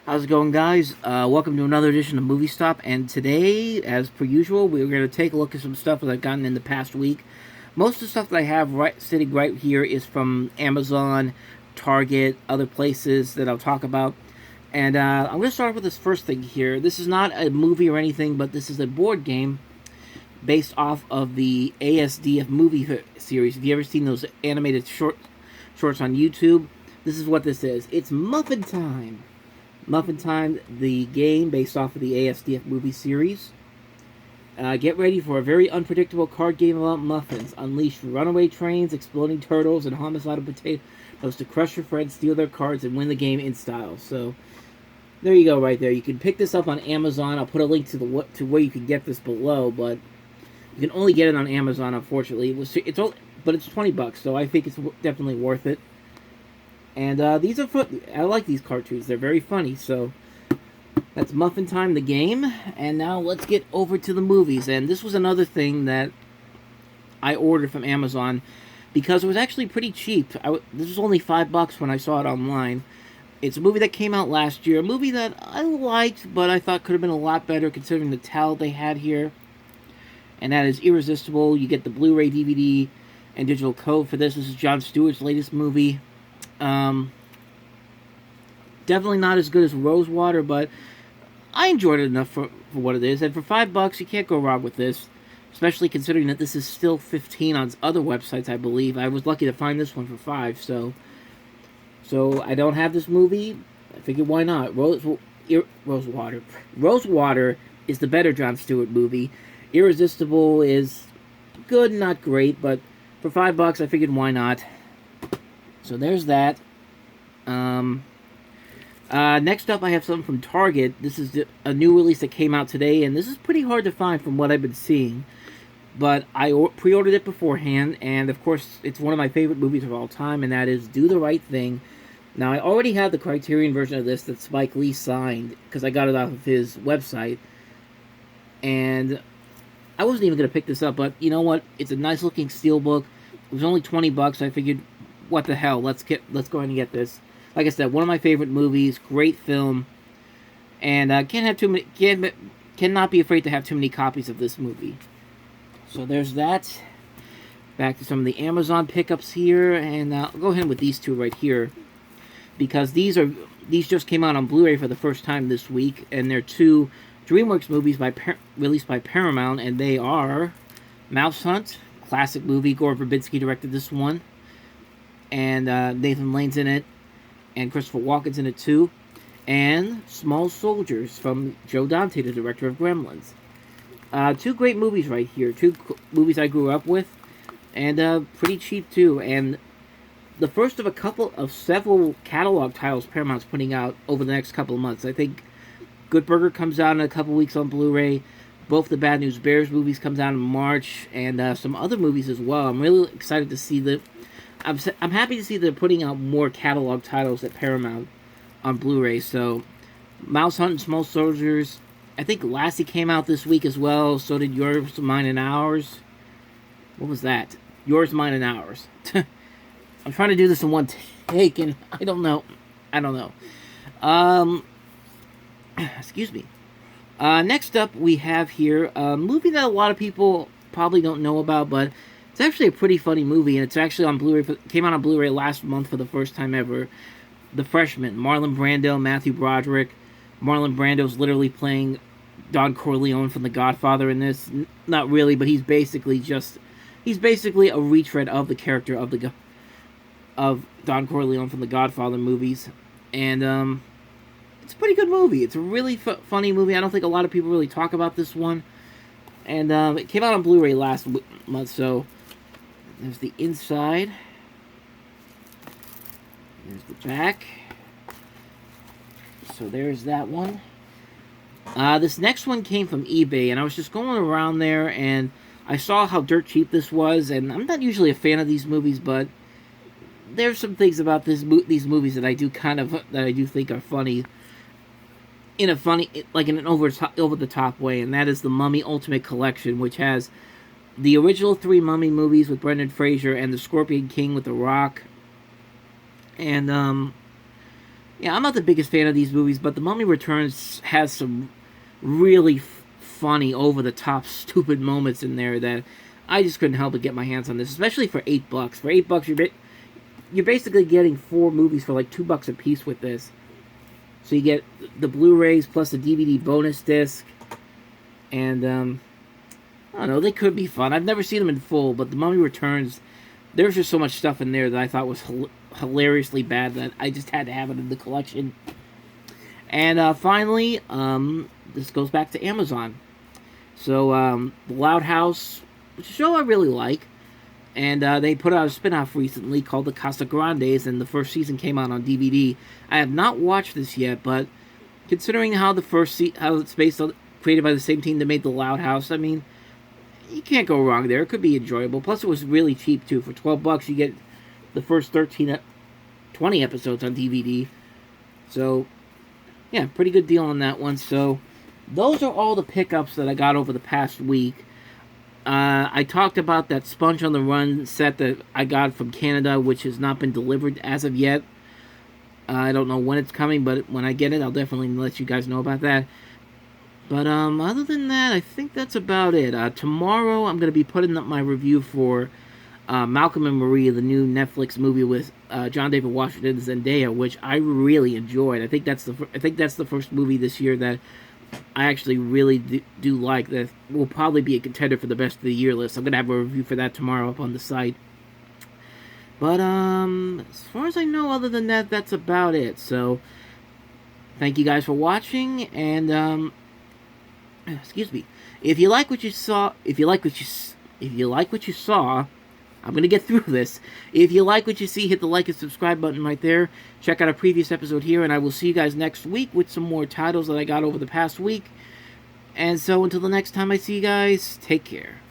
How's it going, guys? Welcome to another edition of Movie Stop. And today, as per usual, we're going to take a look at some stuff that I've gotten in the past week. Most of the stuff that I have sitting right here is from Amazon, Target, other places that I'll talk about. And I'm going to start with this first thing here. This is not a movie or anything, but this is a board game based off of the ASDF movie series. If you ever seen those animated shorts on YouTube, this is what this is. It's Muffin Time. Muffin Time, the game based off of the ASDF movie series. Get ready for a very unpredictable card game about muffins. Unleash runaway trains, exploding turtles, and homicidal potatoes to crush your friends, steal their cards, and win the game in style. So, there you go, right there. You can pick this up on Amazon. I'll put a link to where you can get this below, but you can only get it on Amazon. Unfortunately, but it's $20, so I think it's definitely worth it. And these are fun. I like these cartoons. They're very funny. So that's Muffin Time, the game. And now let's get over to the movies. And this was another thing that I ordered from Amazon because it was actually pretty cheap. This was only $5 when I saw it online. It's a movie that came out last year. A movie that I liked, but I thought could have been a lot better considering the talent they had here. And that is Irresistible. You get the Blu-ray, DVD, and digital code for this. This is Jon Stewart's latest movie. Definitely not as good as Rosewater, but I enjoyed it enough for what it is. And for $5, you can't go wrong with this, especially considering that this is still 15 on other websites. I believe I was lucky to find this one for 5. So I don't have this movie. I figured why not? Rosewater. Rosewater is the better Jon Stewart movie. Irresistible is good, not great, but for $5, I figured why not. So there's that. Next up, I have something from Target. This is a new release that came out today, and this is pretty hard to find from what I've been seeing. But I pre-ordered it beforehand, and of course, it's one of my favorite movies of all time, and that is Do the Right Thing. Now, I already have the Criterion version of this that Spike Lee signed, because I got it off of his website. And I wasn't even going to pick this up, but you know what? It's a nice-looking steelbook. It was only $20, I figured, what the hell? Let's go ahead and get this. Like I said, one of my favorite movies, great film, and cannot be afraid to have too many copies of this movie. So there's that. Back to some of the Amazon pickups here, and I'll go ahead with these two right here because these just came out on Blu-ray for the first time this week, and they're two DreamWorks movies released by Paramount, and they are Mouse Hunt, classic movie. Gore Verbinski directed this one. And Nathan Lane's in it, and Christopher Walken's in it too, and Small Soldiers from Joe Dante, the director of Gremlins. Two great movies right here, two movies I grew up with, and pretty cheap too, and the first of several catalog titles Paramount's putting out over the next couple of months. I think Good Burger comes out in a couple weeks on Blu-ray, both the Bad News Bears movies comes out in March, and some other movies as well. I'm really excited to see I'm happy to see they're putting out more catalog titles at Paramount on Blu-ray. So, Mouse Hunt and Small Soldiers. I think Lassie came out this week as well. So did Yours, Mine, and Ours. What was that? Yours, Mine, and Ours. I'm trying to do this in one take, and I don't know. Excuse me. Next up, we have here a movie that a lot of people probably don't know about, but it's actually a pretty funny movie, and it's actually on Blu-ray. Came out on Blu-ray last month for the first time ever. The Freshman, Marlon Brando, Matthew Broderick. Marlon Brando's literally playing Don Corleone from The Godfather in this. Not really, but he's basically a retread of the character of Don Corleone from the Godfather movies, and it's a pretty good movie. It's a really funny movie. I don't think a lot of people really talk about this one, and it came out on Blu-ray last month, so. There's the inside. There's the back. So there's that one. This next one came from eBay, and I was just going around there, and I saw how dirt cheap this was, and I'm not usually a fan of these movies, but there's some things about these movies that I do think are funny. In an over the top way, and that is the Mummy Ultimate Collection, which has the original 3 Mummy movies with Brendan Fraser and the Scorpion King with The Rock. And Yeah, I'm not the biggest fan of these movies, but The Mummy Returns has some really funny, over-the-top, stupid moments in there that I just couldn't help but get my hands on this, especially for $8. For $8, you're basically getting 4 movies for like $2 a piece with this. So you get the Blu-rays plus the DVD bonus disc, and I don't know, they could be fun. I've never seen them in full, but The Mummy Returns, there's just so much stuff in there that I thought was hilariously bad that I just had to have it in the collection. And finally, this goes back to Amazon. So, The Loud House, which is a show I really like, and they put out a spin-off recently called the Casagrandes, and the first season came out on DVD. I have not watched this yet, but considering how how it's based on, created by the same team that made The Loud House, I mean, you can't go wrong there. It could be enjoyable. Plus, it was really cheap too. For $12, you get the first 20 episodes on DVD. So, yeah, pretty good deal on that one. So, those are all the pickups that I got over the past week. I talked about that Sponge on the Run set that I got from Canada, which has not been delivered as of yet. I don't know when it's coming, but when I get it, I'll definitely let you guys know about that. But other than that, I think that's about it. Tomorrow, I'm going to be putting up my review for Malcolm and Marie, the new Netflix movie with John David Washington and Zendaya, which I really enjoyed. I think that's the first movie this year that I actually really do like. That will probably be a contender for the best of the year list. I'm going to have a review for that tomorrow up on the site. But as far as I know, other than that, that's about it. So thank you guys for watching, and excuse me. If you like what you saw, I'm going to get through this. If you like what you see, hit the like and subscribe button right there. Check out a previous episode here, and I will see you guys next week with some more titles that I got over the past week. And so until the next time I see you guys, take care.